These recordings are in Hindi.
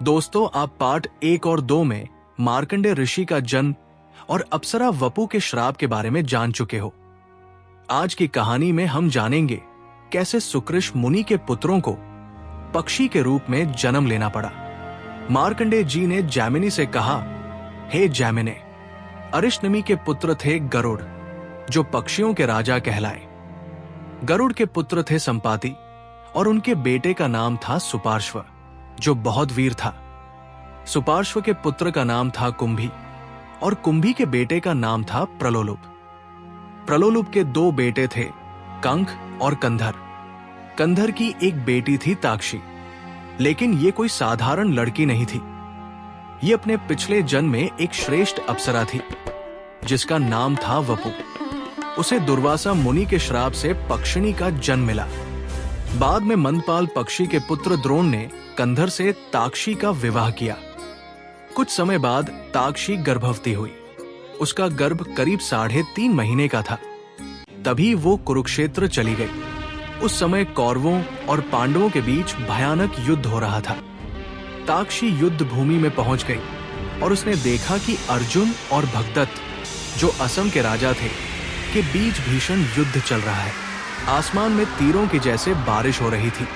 दोस्तों, आप पार्ट 1 और 2 में मार्कंडेय ऋषि का जन्म और अप्सरा वपु के श्राप के बारे में जान चुके हो। आज की कहानी में हम जानेंगे कैसे सुकृष मुनि के पुत्रों को पक्षी के रूप में जन्म लेना पड़ा। मार्कंडेय जी ने जैमिनी से कहा, हे जैमिने, अरिष्टनेमि के पुत्र थे गरुड़, जो पक्षियों के राजा कहलाए। गरुड़ के पुत्र थे संपाति और उनके बेटे का नाम था सुपार्श्व, जो बहुत वीर था। सुपार्श्व के पुत्र का नाम था कुंभी और कुंभी के बेटे का नाम था प्रलोलुप। प्रलोलुप के 2 बेटे थे, कंक और कंधर। कंधर की एक बेटी थी ताक्षी, लेकिन ये कोई साधारण लड़की नहीं थी। ये अपने पिछले जन्म में एक श्रेष्ठ अप्सरा थी, जिसका नाम था वपु। उसे दुर्वासा मुनि के श्राप से पक्षिणी का जन्म मिला। बाद में मंदपाल पक्षी के पुत्र द्रोण ने कंधर से ताक्षी का विवाह किया। कुछ समय बाद ताक्षी गर्भवती हुई। उसका गर्भ करीब 3.5 महीने का था। तभी वो कुरुक्षेत्र चली गई। उस समय कौरवों और पांडवों के बीच भयानक युद्ध हो रहा था। ताक्षी युद्ध भूमि में पहुंच गई और उसने देखा कि अर्जुन और भगदत्त, जो असम के राजा थे, के बीच भीषण युद्ध चल रहा है। आसमान में तीरों की जैसे बारिश हो रही थी।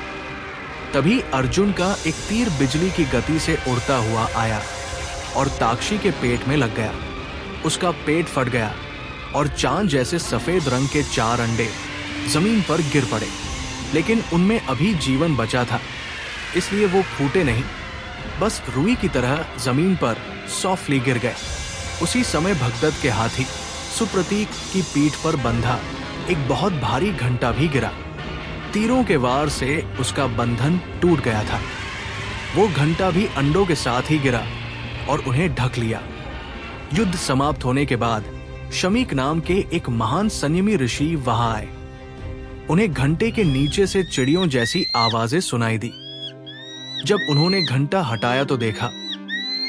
तभी अर्जुन का एक तीर बिजली की गति से उड़ता हुआ आया और ताक्षी के पेट में लग गया। उसका पेट फट गया और चांद जैसे सफेद रंग के 4 अंडे जमीन पर गिर पड़े, लेकिन उनमें अभी जीवन बचा था, इसलिए वो फूटे नहीं, बस रुई की तरह जमीन पर सॉफ्टली गिर गए। उसी समय भगदत्त के हाथी सुप्रतीक की पीठ पर बंधा एक बहुत भारी घंटा भी गिरा। तीरों के वार से उसका बंधन टूट गया था। वो घंटा भी अंडों के साथ ही गिरा और उन्हें ढक लिया। युद्ध समाप्त होने के बाद शमीक नाम के एक महान संयमी ऋषि वहां आए। उन्हें घंटे के नीचे से चिड़ियों जैसी आवाजें सुनाई दी। जब उन्होंने घंटा हटाया तो देखा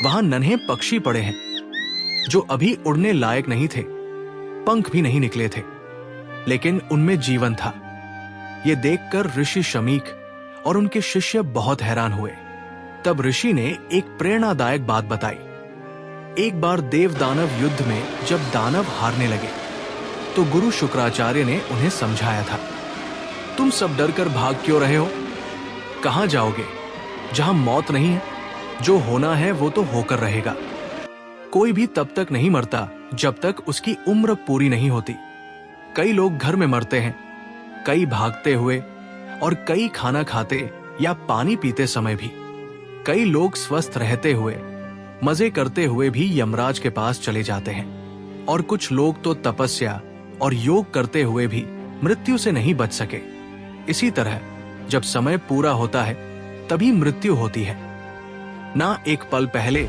वहां नन्हे पक्षी पड़े हैं, जो अभी उड़ने लायक नहीं थे, पंख भी नहीं निकले थे, लेकिन उनमें जीवन था। ये देखकर ऋषि शमीक और उनके शिष्य बहुत हैरान हुए। तब ऋषि ने एक प्रेरणादायक बात बताई। एक बार देव दानव युद्ध में जब दानव हारने लगे तो गुरु शुक्राचार्य ने उन्हें समझाया था, तुम सब डरकर भाग क्यों रहे हो? कहां जाओगे? जहां मौत नहीं है, जो होना है वो तो होकर रहेगा। कोई भी तब तक नहीं मरता जब तक उसकी उम्र पूरी नहीं होती। कई लोग घर में मरते हैं, कई भागते हुए और कई खाना खाते या पानी पीते समय भी। कई लोग स्वस्थ रहते हुए, मजे करते हुए भी यमराज के पास चले जाते हैं, और कुछ लोग तो तपस्या और योग करते हुए भी मृत्यु से नहीं बच सके। इसी तरह जब समय पूरा होता है तभी मृत्यु होती है, ना एक पल पहले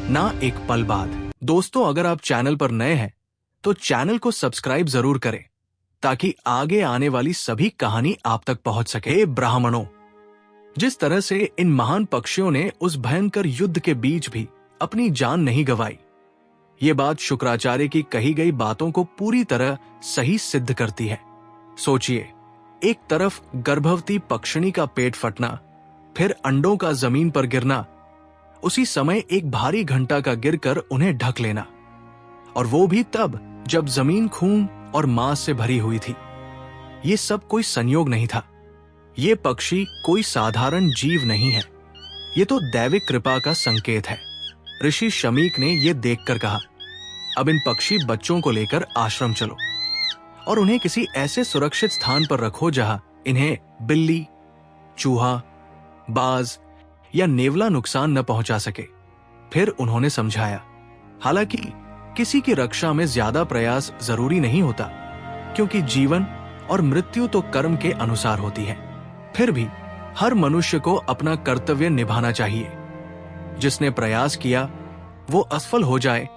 ना एक पल बाद। दोस्तों, अगर आप चैनल पर नए हैं तो चैनल को सब्सक्राइब जरूर करें ताकि आगे आने वाली सभी कहानी आप तक पहुंच सके। ब्राह्मणों, जिस तरह से इन महान पक्षियों ने उस भयंकर युद्ध के बीच भी अपनी जान नहीं गंवाई, ये बात शुक्राचार्य की कही गई बातों को पूरी तरह सही सिद्ध करती है। सोचिए, एक तरफ गर्भवती पक्षिणी का पेट फटना, फिर अंडों का जमीन पर गिरना, उसी समय एक भारी घंटा का गिरकर उन्हें ढक लेना, और वो भी तब जब जमीन खून और मांस से भरी हुई थी। ये सब कोई संयोग नहीं था। ये पक्षी कोई साधारण जीव नहीं है, ये तो दैविक कृपा का संकेत है। ऋषि शमीक ने यह देखकर कहा, अब इन पक्षी बच्चों को लेकर आश्रम चलो और उन्हें किसी ऐसे सुरक्षित स्थान पर रखो जहां इन्हें बिल्ली, चूहा, बाज या नेवला नुकसान न पहुंचा सके। फिर उन्होंने समझाया, हालांकि किसी की रक्षा में ज्यादा प्रयास जरूरी नहीं होता, क्योंकि जीवन और मृत्यु तो कर्म के अनुसार होती है। फिर भी हर मनुष्य को अपना कर्तव्य निभाना चाहिए। जिसने प्रयास किया वो असफल हो जाए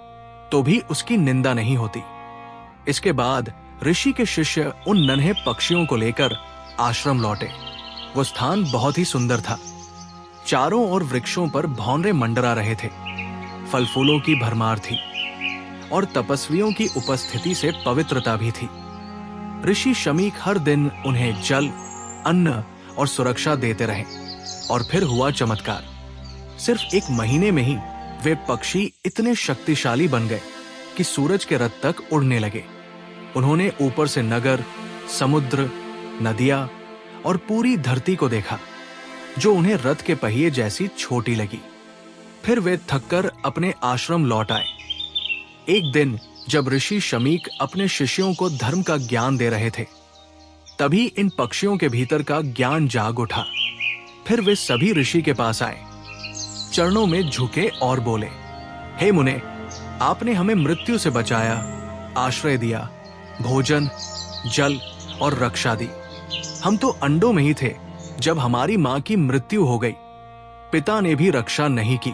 तो भी उसकी निंदा नहीं होती। इसके बाद ऋषि के शिष्य उन नन्हे पक्षियों को लेकर आश्रम लौटे। वो स्थान बहुत ही सुंदर था। चारों ओर वृक्षों पर भौंरे मंडरा रहे थे, फल फूलों की भरमार थी और तपस्वियों की उपस्थिति से पवित्रता भी थी। ऋषि शमीक हर दिन उन्हें जल, अन्न और सुरक्षा देते रहे। और फिर हुआ चमत्कार। सिर्फ 1 महीने में ही वे पक्षी इतने शक्तिशाली बन गए कि सूरज के रथ तक उड़ने लगे। उन्होंने ऊपर से नगर, समुद्र, नदियां और पूरी धरती को देखा, जो उन्हें रथ के पहिए जैसी छोटी लगी। फिर वे थककर अपने आश्रम लौट आए। एक दिन जब ऋषि शमीक अपने शिष्यों को धर्म का ज्ञान दे रहे थे, तभी इन पक्षियों के भीतर का ज्ञान जाग उठा। फिर वे सभी ऋषि के पास आए, चरणों में झुके और बोले, हे मुने, आपने हमें मृत्यु से बचाया, आश्रय दिया, भोजन, जल और रक्षा दी। हम तो अंडों में ही थे जब हमारी मां की मृत्यु हो गई। पिता ने भी रक्षा नहीं की।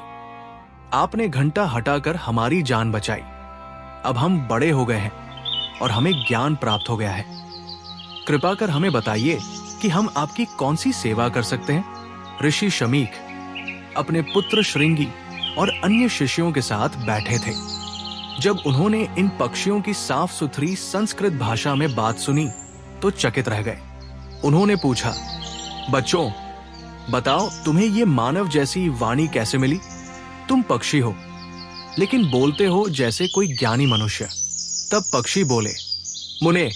आपने घंटा हटाकर हमारी जान बचाई। अब हम बड़े हो गए हैं और हमें ज्ञान प्राप्त हो गया है। कृपा कर हमें बताइए कि हम आपकी कौन सी सेवा कर सकते हैं। ऋषि शमीक अपने पुत्र श्रृंगी और अन्य शिष्यों के साथ बैठे थे। जब उन्होंने इन पक्षियों की साफ सुथरी संस्कृत भाषा में बात सुनी तो चकित रह गए। उन्होंने पूछा, बच्चों, बताओ तुम्हें ये मानव जैसी वाणी कैसे मिली? तुम पक्षी हो, लेकिन बोलते हो जैसे कोई ज्ञानी मनुष्य। तब पक्षी बोले, मुने,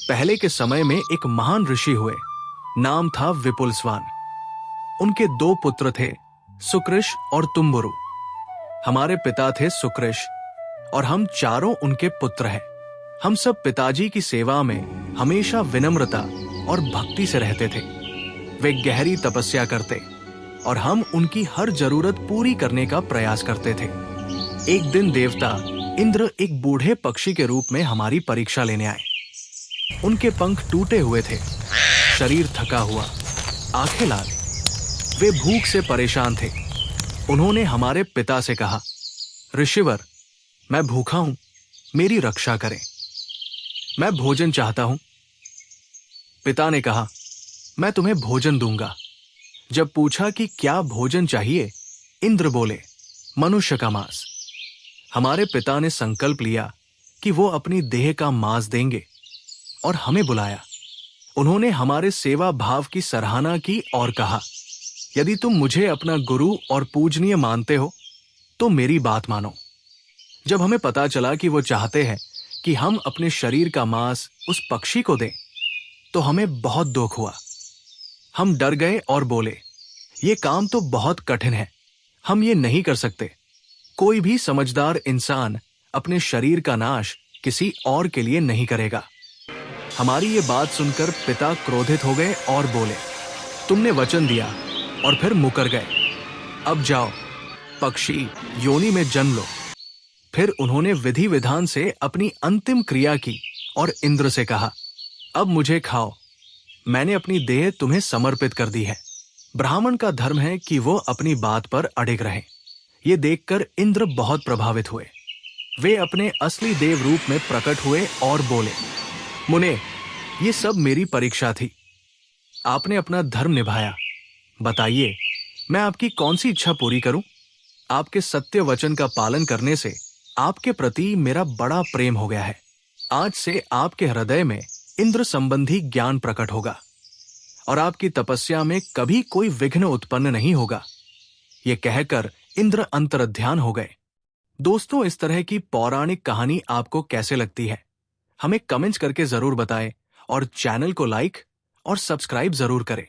पहले के समय में एक महान ऋषि हुए, नाम था विपुलस्वान। उनके 2 पुत्र थे, सुकृश और तुम्बुरु। हमारे पिता थे सुकृश और हम चारों उनके पुत्र हैं। हम सब पिताजी की सेवा में हमेशा विनम्रता और भक्ति से रहते थे। वे गहरी तपस्या करते और हम उनकी हर जरूरत पूरी करने का प्रयास करते थे। एक दिन देवता इंद्र एक बूढ़े पक्षी के रूप में हमारी परीक्षा लेने आए। उनके पंख टूटे हुए थे, शरीर थका हुआ, आंखें लाल। वे भूख से परेशान थे। उन्होंने हमारे पिता से कहा, ऋषिवर, मैं भूखा हूं, मेरी रक्षा करें। मैं भोजन चाहता हूं। पिता ने कहा, मैं तुम्हें भोजन दूंगा। जब पूछा कि क्या भोजन चाहिए, इंद्र बोले, मनुष्य का मांस। हमारे पिता ने संकल्प लिया कि वो अपनी देह का मांस देंगे और हमें बुलाया। उन्होंने हमारे सेवा भाव की सराहना की और कहा, यदि तुम मुझे अपना गुरु और पूजनीय मानते हो तो मेरी बात मानो। जब हमें पता चला कि वो चाहते हैं कि हम अपने शरीर का मांस उस पक्षी को दें, तो हमें बहुत दुख हुआ। हम डर गए और बोले, ये काम तो बहुत कठिन है, हम ये नहीं कर सकते। कोई भी समझदार इंसान अपने शरीर का नाश किसी और के लिए नहीं करेगा। हमारी ये बात सुनकर पिता क्रोधित हो गए और बोले, तुमने वचन दिया और फिर मुकर गए। अब जाओ, पक्षी योनि में जन्म लो। फिर उन्होंने विधि विधान से अपनी अंतिम क्रिया की और इंद्र से कहा, अब मुझे खाओ, मैंने अपनी देह तुम्हें समर्पित कर दी है। ब्राह्मण का धर्म है कि वो अपनी बात पर अड़िग रहे। ये देखकर इंद्र बहुत प्रभावित हुए। वे अपने असली देव रूप में प्रकट हुए और बोले, मुने, ये सब मेरी परीक्षा थी। आपने अपना धर्म निभाया। बताइए, मैं आपकी कौन सी इच्छा पूरी करूं? आपके सत्य वचन का पालन करने से आपके प्रति मेरा बड़ा प्रेम हो गया है। आज से आपके हृदय में इंद्र संबंधी ज्ञान प्रकट होगा और आपकी तपस्या में कभी कोई विघ्न उत्पन्न नहीं होगा। ये कहकर इंद्र अंतर्ध्यान हो गए। दोस्तों, इस तरह की पौराणिक कहानी आपको कैसे लगती है? हमें कमेंट्स करके जरूर बताएं और चैनल को लाइक और सब्सक्राइब जरूर करें।